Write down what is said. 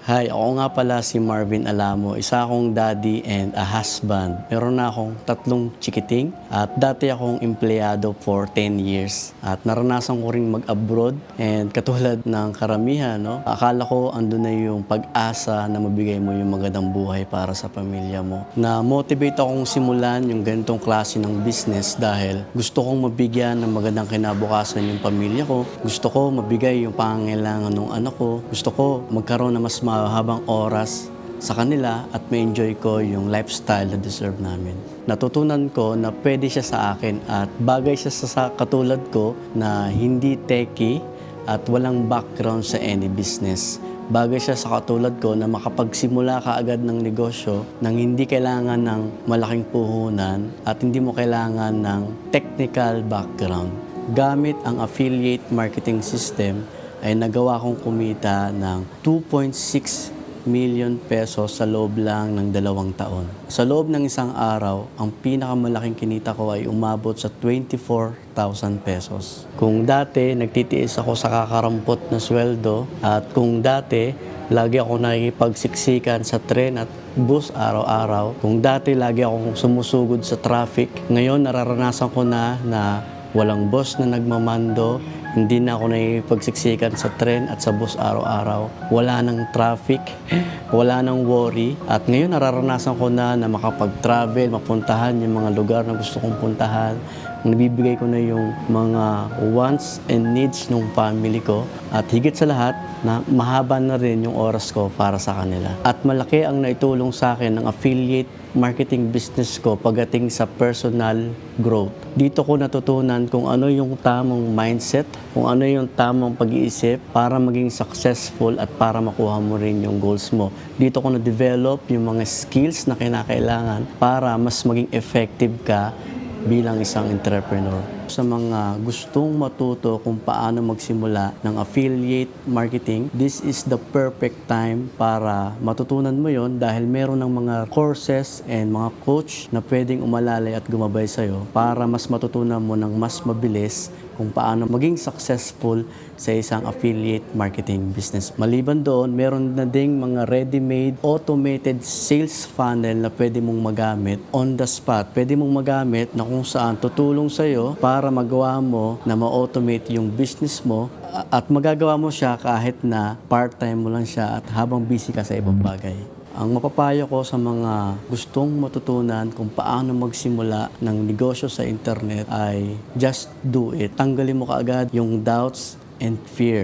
Hi, ako nga pala si Marvin Alamo, isa akong daddy and a husband. Meron na akong 3 chikiting at dati akong empleyado for 10 years. At naranasan ko rin mag-abroad and katulad ng karamihan, akala ko andun na yung pag-asa na mabigay mo yung magandang buhay para sa pamilya mo. Na-motivate akong simulan yung ganitong klase ng business dahil gusto kong mabigyan ng magandang kinabukasan yung pamilya ko. Gusto ko mabigay yung pangangailangan ng anak ko. Gusto ko magkaroon na mas habang oras sa kanila at ma-enjoy ko yung lifestyle na deserve namin. Natutunan ko na pwede siya sa akin at bagay siya sa katulad ko na hindi techie at walang background sa any business. Bagay siya sa katulad ko na makapagsimula ka agad ng negosyo nang hindi kailangan ng malaking puhunan at hindi mo kailangan ng technical background. Gamit ang affiliate marketing system, ay nagawa kong kumita ng 2.6 million pesos sa loob lang ng 2 taon. Sa loob ng isang araw, ang pinakamalaking kinita ko ay umabot sa 24,000 pesos. Kung dati, nagtitiis ako sa kakarampot na sweldo at kung dati, lagi ako nakikipagsiksikan sa tren at bus araw-araw. Kung dati, lagi akong sumusugod sa traffic. Ngayon, nararanasan ko na walang boss na nagmamando. Hindi na ako nakikipagsiksikan sa tren at sa bus araw-araw. Wala nang traffic, wala nang worry. At ngayon nararanasan ko na makapag-travel, mapuntahan yung mga lugar na gusto kong puntahan. Nabibigay ko na yung mga wants and needs ng family ko. At higit sa lahat, na mahaba na rin yung oras ko para sa kanila. At malaki ang naitulong sa akin ng affiliate marketing business ko pagdating sa personal growth. Dito ko natutunan kung ano yung tamang mindset, kung ano yung tamang pag-iisip para maging successful at para makuha mo rin yung goals mo. Dito ko na-develop yung mga skills na kinakailangan para mas maging effective ka bilang isang entrepreneur. Sa mga gustong matuto kung paano magsimula ng affiliate marketing, this is the perfect time para matutunan mo yon dahil meron ng mga courses and mga coach na pwedeng umalalay at gumabay sa'yo para mas matutunan mo ng mas mabilis kung paano maging successful sa isang affiliate marketing business. Maliban doon, meron na ding mga ready-made automated sales funnel na pwede mong magamit on the spot. Pwede mong magamit na kung saan tutulong sa'yo para magawa mo na ma-automate yung business mo at magagawa mo siya kahit na part-time mo lang siya at habang busy ka sa ibang bagay. Ang mapapayo ko sa mga gustong matutunan kung paano magsimula ng negosyo sa internet ay just do it. Tanggalin mo kaagad yung doubts and fear.